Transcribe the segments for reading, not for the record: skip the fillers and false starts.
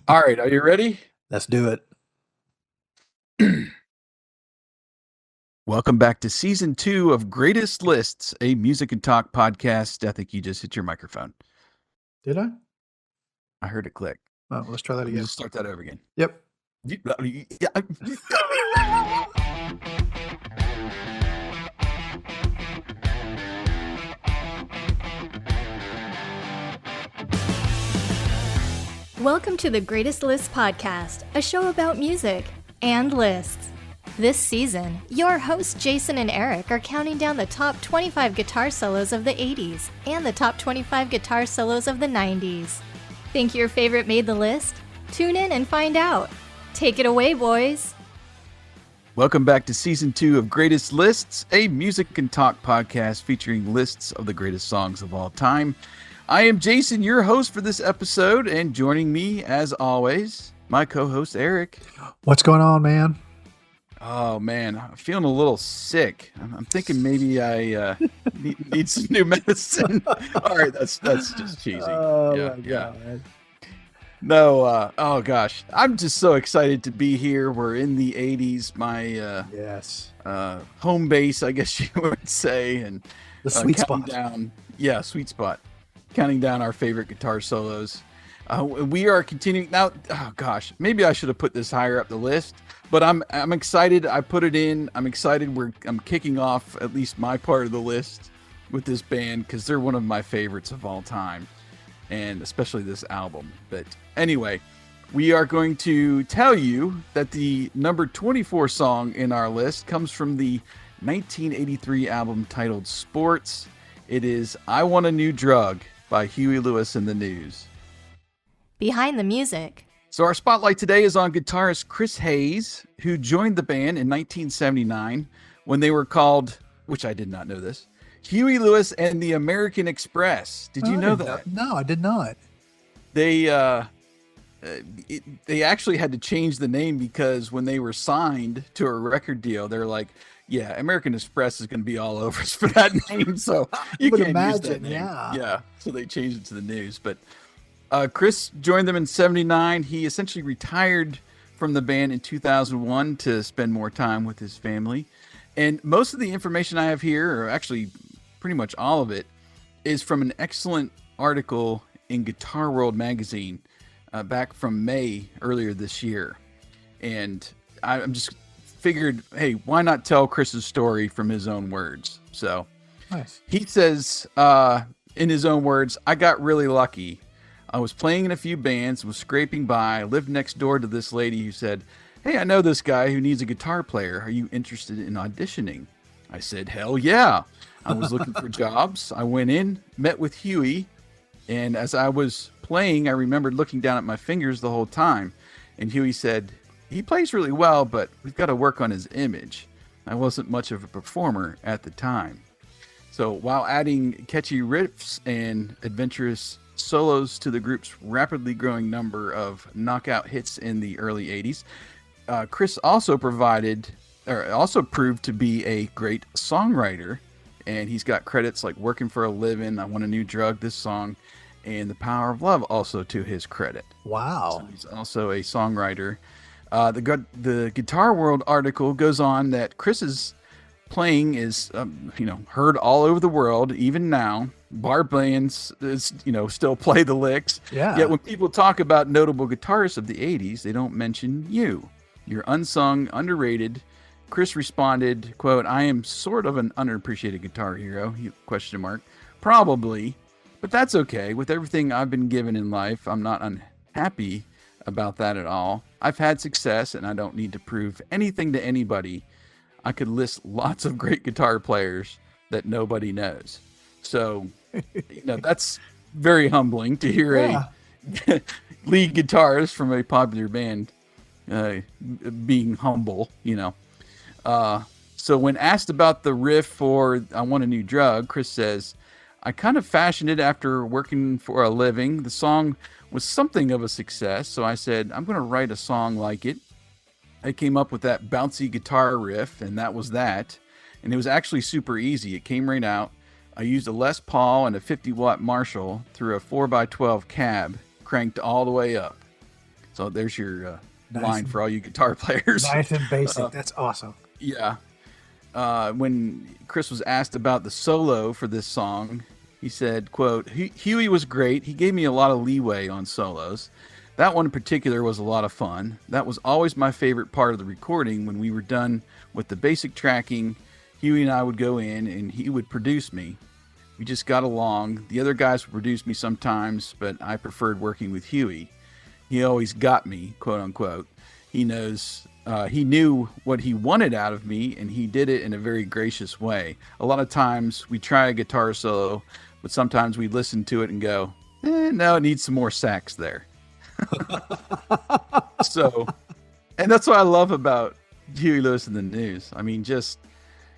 All right, are you ready? Let's do it. Welcome back to season 2 of Greatest Lists, a music and talk podcast. I think you just hit your microphone. Did I? I heard it click. Oh, let's try that Let me again. just start that over again. Yep. Welcome to the Greatest Lists podcast, a show about music and lists. This season, your hosts Jason and Eric are counting down the top 25 guitar solos of the 80s and the top 25 guitar solos of the 90s. Think your favorite made the list? Tune in and find out. Take it away, boys. Welcome back to season 2 of Greatest Lists, a music and talk podcast featuring lists of the greatest songs of all time. I am Jason, your host for this episode, and joining me, as always, my co-host Eric. What's going on, man? Oh man, I'm feeling a little sick. I'm thinking maybe I need some new medicine. All right, that's just cheesy. Oh, yeah, my yeah. God. No, oh gosh, I'm just so excited to be here. We're in the 80s, my Yes. home base, I guess you would say, and The sweet counting spot. down. Yeah, sweet spot. Counting down our favorite guitar solos. We are continuing now. Oh gosh, maybe I should have put this higher up the list, but I'm excited. I put it in. I'm excited. I'm kicking off at least my part of the list with this band because they're one of my favorites of all time, and especially this album. But anyway, we are going to tell you that the number 24 song in our list comes from the 1983 album titled Sports. It is I Want a New Drug by Huey Lewis and the News. Behind the music. So our spotlight today is on guitarist Chris Hayes, who joined the band in 1979 when they were called, which I did not know this, Huey Lewis and the American Express. Did you know that? No, I did not. They actually had to change the name because when they were signed to a record deal, they're like, yeah, American Express is going to be all over us for that name. So you would can't use that imagine, name. yeah. Yeah. So they changed it to the News. But Chris joined them in 79. He essentially retired from the band in 2001 to spend more time with his family. And most of the information I have here, or actually pretty much all of it, is from an excellent article in Guitar World magazine back from May earlier this year. And I'm just figured, hey, why not tell Chris's story from his own words? So Nice. he says, in his own words, I got really lucky. I was playing in a few bands, was scraping by. I lived next door to this lady who said, hey, I know this guy who needs a guitar player. Are you interested in auditioning? I said, hell yeah. I was looking for jobs. I went in, met with Huey, and as I was playing, I remembered looking down at my fingers the whole time. And Huey said, he plays really well, but we've got to work on his image. I wasn't much of a performer at the time. So while adding catchy riffs and adventurous solos to the group's rapidly growing number of knockout hits in the early 80s, Chris also proved to be a great songwriter. And he's got credits like Working for a Living, I Want a New Drug, this song, and The Power of Love also to his credit. Wow. So he's also a songwriter. The Guitar World article goes on that Chris's playing is, heard all over the world, even now. Bar bands, still play the licks. Yeah. Yet when people talk about notable guitarists of the 80s, they don't mention you. You're unsung, underrated. Chris responded, quote, I am sort of an underappreciated guitar hero, question mark. Probably, but that's okay. With everything I've been given in life, I'm not unhappy about that at all. I've had success and I don't need to prove anything to anybody. I could list lots of great guitar players that nobody knows. So, that's very humbling to hear a lead guitarist from a popular band being humble, So when asked about the riff for I Want a New Drug, Chris says, I kind of fashioned it after working for a living. The song was something of a success, so I said, I'm going to write a song like it. I came up with that bouncy guitar riff, and that was that. And it was actually super easy. It came right out. I used a Les Paul and a 50-watt Marshall through a 4x12 cab, cranked all the way up. So there's your Nice line and- for all you guitar players. Nice and basic. That's awesome. Yeah. When Chris was asked about the solo for this song, he said, quote, Huey was great. He gave me a lot of leeway on solos. That one in particular was a lot of fun. That was always my favorite part of the recording. When we were done with the basic tracking, Huey and I would go in and he would produce me. We just got along. The other guys would produce me sometimes, but I preferred working with Huey. He always got me, quote unquote. He knew what he wanted out of me, and he did it in a very gracious way. A lot of times we try a guitar solo, but sometimes we listen to it and go, no, it needs some more sax there. So, and that's what I love about Huey Lewis and the News. I mean, just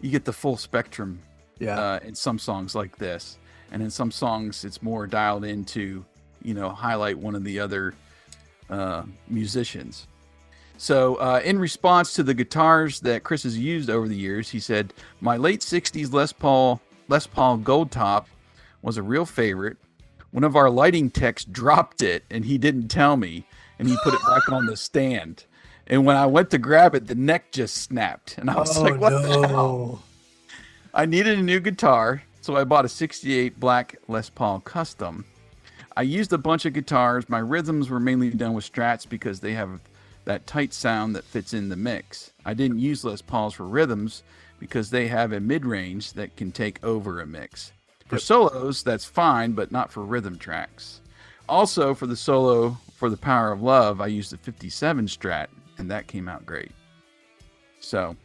you get the full spectrum in some songs like this, and in some songs it's more dialed into, highlight one of the other musicians. So in response to the guitars that Chris has used over the years, he said, my late 60s Les Paul Gold Top was a real favorite. One of our lighting techs dropped it and he didn't tell me, and he put it back on the stand. And when I went to grab it, the neck just snapped. And I was like, what the hell? I needed a new guitar, so I bought a 68 black Les Paul Custom. I used a bunch of guitars. My rhythms were mainly done with Strats because they have that tight sound that fits in the mix. I didn't use Les Pauls for rhythms because they have a mid-range that can take over a mix. For solos, that's fine, but not for rhythm tracks. Also, for the solo for The Power of Love, I used a 57 Strat, and that came out great. So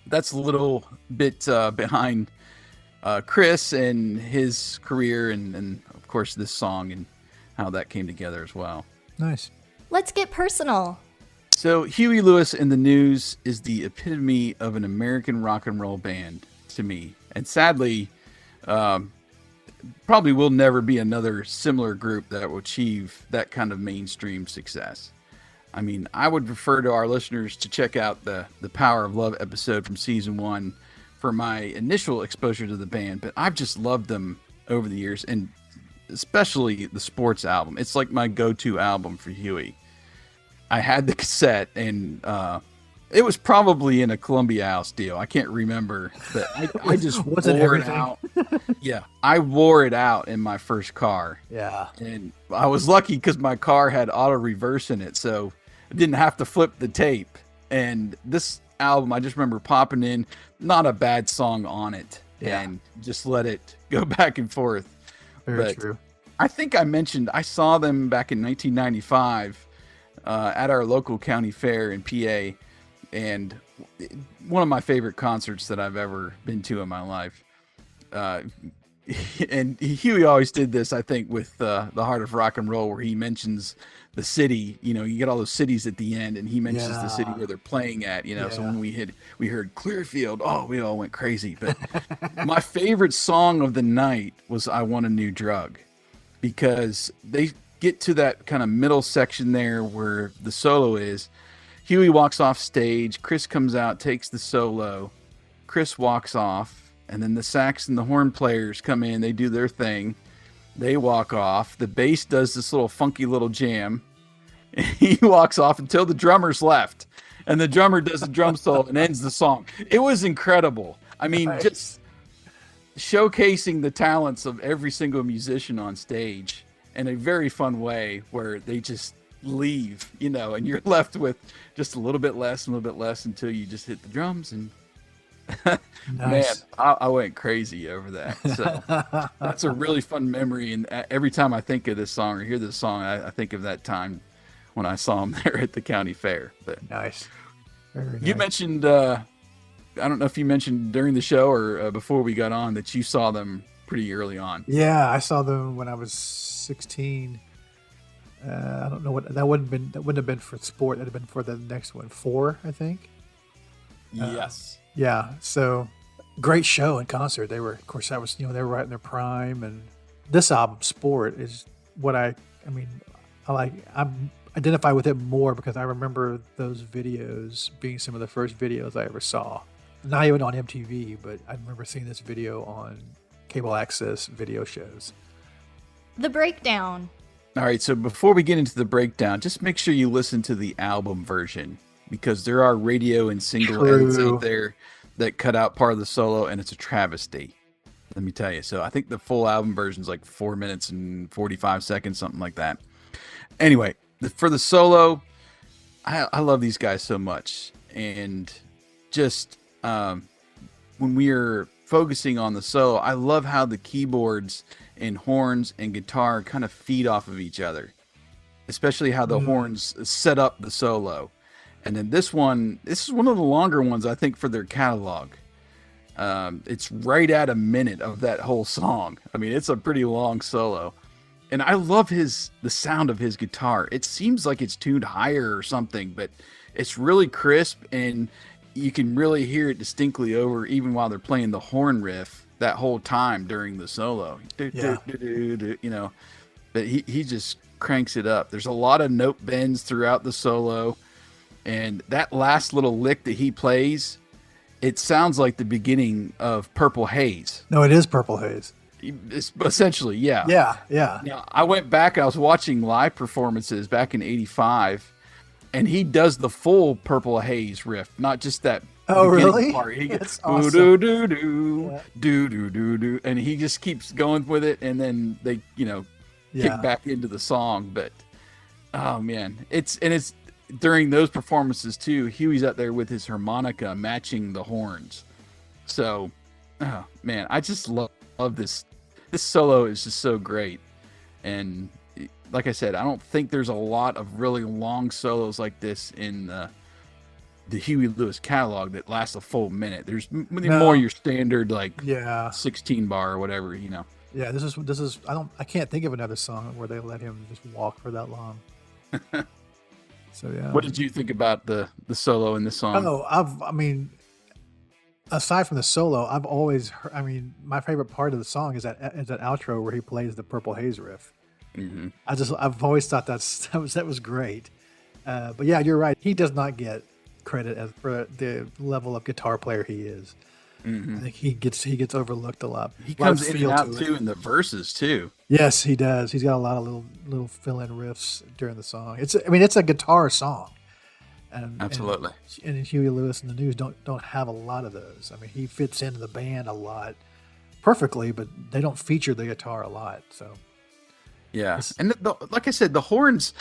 that's a little bit behind Chris and his career, and of course this song and how that came together as well. Nice. Let's get personal. So Huey Lewis and the News is the epitome of an American rock and roll band to me. And sadly, probably will never be another similar group that will achieve that kind of mainstream success. I mean, I would refer to our listeners to check out the Power of Love episode from season 1 for my initial exposure to the band, but I've just loved them over the years, and especially the Sports album. It's like my go-to album for Huey. I had the cassette, and it was probably in a Columbia House deal. I can't remember, but I just wore it out. Yeah, I wore it out in my first car. Yeah. And I was lucky because my car had auto reverse in it, so I didn't have to flip the tape. And this album, I just remember popping in, not a bad song on it, and just let it go back and forth. Very true. I think I mentioned I saw them back in 1995 at our local county fair in PA, and one of my favorite concerts that I've ever been to in my life. And Huey always did this, I think, with the Heart of Rock and Roll, where he mentions the city. You get all those cities at the end, and he mentions the city where they're playing at. So when we heard Clearfield, we all went crazy. But my favorite song of the night was "I Want a New Drug," because they get to that kind of middle section there where the solo is. Huey walks off stage. Chris comes out, takes the solo. Chris walks off, and then the sax and the horn players come in. They do their thing. They walk off. The bass does this little funky little jam. And he walks off until the drummer's left, and the drummer does the drum solo and ends the song. It was incredible. I mean, just showcasing the talents of every single musician on stage in a very fun way, where they just leave, and you're left with just a little bit less until you just hit the drums. And man, I went crazy over that. So that's a really fun memory. And every time I think of this song or hear this song, I think of that time when I saw him there at the county fair. But nice. You mentioned, I don't know if you mentioned during the show or before we got on, that you saw them pretty early on. Yeah, I saw them when I was 16. I don't know what that wouldn't have been for sport. That'd have been for the next one, 4, I think. Yes. Yeah. So great show and concert. They were, of course, that was, they were right in their prime. And this album, Sport, is what I like. I'm identify with it more because I remember those videos being some of the first videos I ever saw. Not even on MTV, but I remember seeing this video on cable access video shows. The breakdown. All right, so before we get into the breakdown, just make sure you listen to the album version because there are radio and single edits out True. there that cut out part of the solo, and it's a travesty. Let me tell you. So I think the full album version is like 4 minutes and 45 seconds, something like that. Anyway, for the solo, I love these guys so much, and just when we are focusing on the solo, I love how the keyboards and horns and guitar kind of feed off of each other, especially how the horns set up the solo. And then this is one of the longer ones, I think, for their catalog. It's right at a minute of that whole song. I mean, it's a pretty long solo. And I love the sound of his guitar. It seems like it's tuned higher or something, but it's really crisp, and you can really hear it distinctly over even while they're playing the horn riff that whole time during the solo. Yeah. You know, but he just cranks it up. There's a lot of note bends throughout the solo, and that last little lick that he plays, it sounds like the beginning of Purple Haze. No, it is Purple Haze. It's essentially, yeah. Yeah. Now, I went back, I was watching live performances back in 85, and he does the full Purple Haze riff, not just that really? part. He gets awesome. do do do do do, and he just keeps going with it, and then they, kick back into the song. But oh man, it's during those performances too. Huey's up there with his harmonica matching the horns. So, oh man, I just love this. This solo is just so great, and like I said, I don't think there's a lot of really long solos like this in the Huey Lewis catalog that lasts a full minute. There's more your standard 16 bar or whatever, Yeah, this is I can't think of another song where they let him just walk for that long. So yeah. What did you think about the solo in this song? Oh, aside from the solo, I've always heard, my favorite part of the song is that outro where he plays the Purple Haze riff. Mm-hmm. I've always thought that was great. But yeah, you're right. He does not get credit for the level of guitar player he is. Mm-hmm. I think he gets overlooked a lot. He comes in and out too in the verses too. Yes, he does. He's got a lot of little fill-in riffs during the song. It's a guitar song. Absolutely. And Huey Lewis and the News don't have a lot of those. I mean, he fits into the band a lot perfectly, but they don't feature the guitar a lot. So yeah, and like I said, the horns,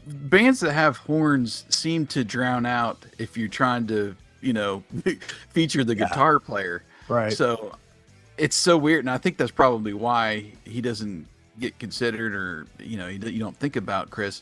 bands that have horns seem to drown out if you're trying to feature the guitar player. Right. So it's so weird, and I think that's probably why he doesn't get considered, or you don't think about Chris.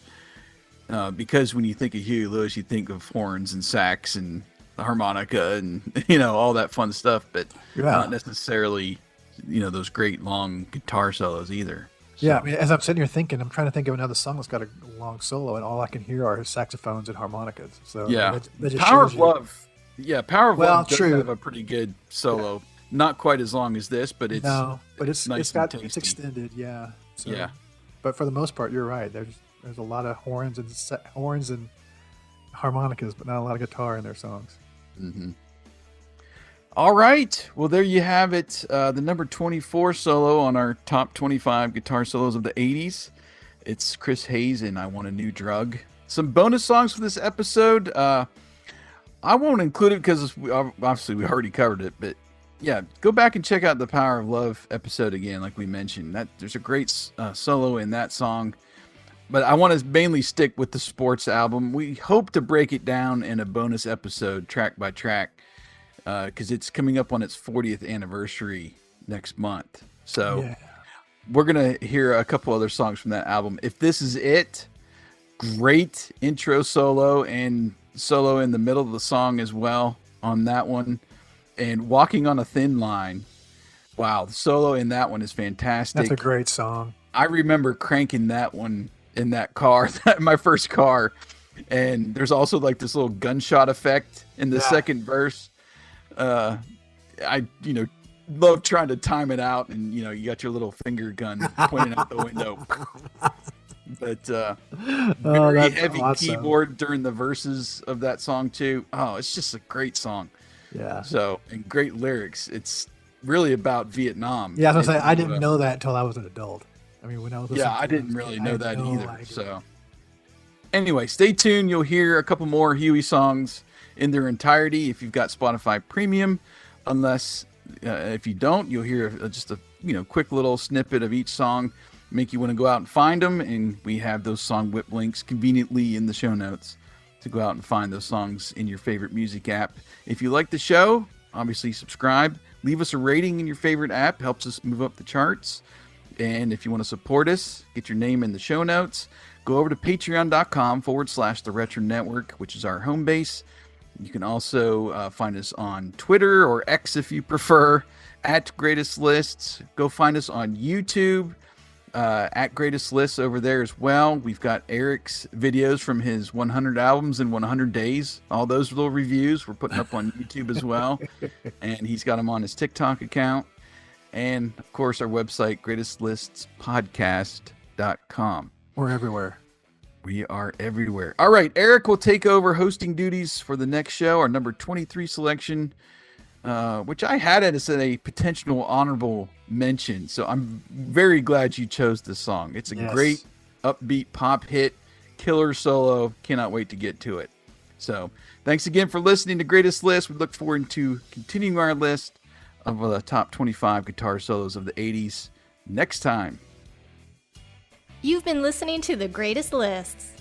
Because when you think of Huey Lewis, you think of horns and sax and the harmonica and all that fun stuff, but not necessarily those great long guitar solos either. So. Yeah, as I'm sitting here thinking, I'm trying to think of another song that's got a long solo, and all I can hear are saxophones and harmonicas. So yeah, that just Power of shows you. Love. Yeah, Power of Love does true. have a pretty good solo. Yeah. Not quite as long as this, but it's nice, it's extended. Yeah. So, yeah. But for the most part, you're right. There's a lot of horns and harmonicas, but not a lot of guitar in their songs. Mm-hmm. All right. Well, there you have it. The number 24 solo on our top 25 guitar solos of the 80s. It's Chris Hayes and I Want a New Drug. Some bonus songs for this episode. I won't include it because obviously we already covered it, but yeah, go back and check out the Power of Love episode again, like we mentioned. There's a great solo in that song. But I want to mainly stick with the sports album. We hope to break it down in a bonus episode, track by track, because it's coming up on its 40th anniversary next month. So we're going to hear a couple other songs from that album. If This Is It, great intro solo and solo in the middle of the song as well on that one. And Walking on a Thin Line. Wow, the solo in that one is fantastic. That's a great song. I remember cranking that one in that car, my first car, and there's also like this little gunshot effect in the second verse. I love trying to time it out, and you got your little finger gun pointing out the window. But very heavy keyboard during the verses of that song too. Oh, it's just a great song. Yeah. So, and great lyrics. It's really about Vietnam. Yeah, I was gonna say I didn't know that until I was an adult. I mean, when I was Yeah, listening I to it, didn't really I know had that no either. idea. So anyway, stay tuned. You'll hear a couple more Huey songs in their entirety if you've got Spotify Premium. Unless if you don't, you'll hear just a quick little snippet of each song, make you want to go out and find them. And we have those song whip links conveniently in the show notes to go out and find those songs in your favorite music app. If you like the show, obviously subscribe. Leave us a rating in your favorite app. Helps us move up the charts. And if you want to support us, get your name in the show notes. Go over to patreon.com/The Retro Network, which is our home base. You can also find us on Twitter or X if you prefer, at Greatest Lists. Go find us on YouTube, at Greatest Lists over there as well. We've got Eric's videos from his 100 albums in 100 days. All those little reviews we're putting up on YouTube as well. And he's got them on his TikTok account. And, of course, our website, greatestlistspodcast.com. We're everywhere. We are everywhere. All right, Eric will take over hosting duties for the next show, our number 23 selection, which I had it as a potential honorable mention. So I'm very glad you chose this song. It's a great upbeat pop hit, killer solo. Cannot wait to get to it. So thanks again for listening to Greatest List. We look forward to continuing our list of the top 25 guitar solos of the 80s next time. You've been listening to The Greatest Lists.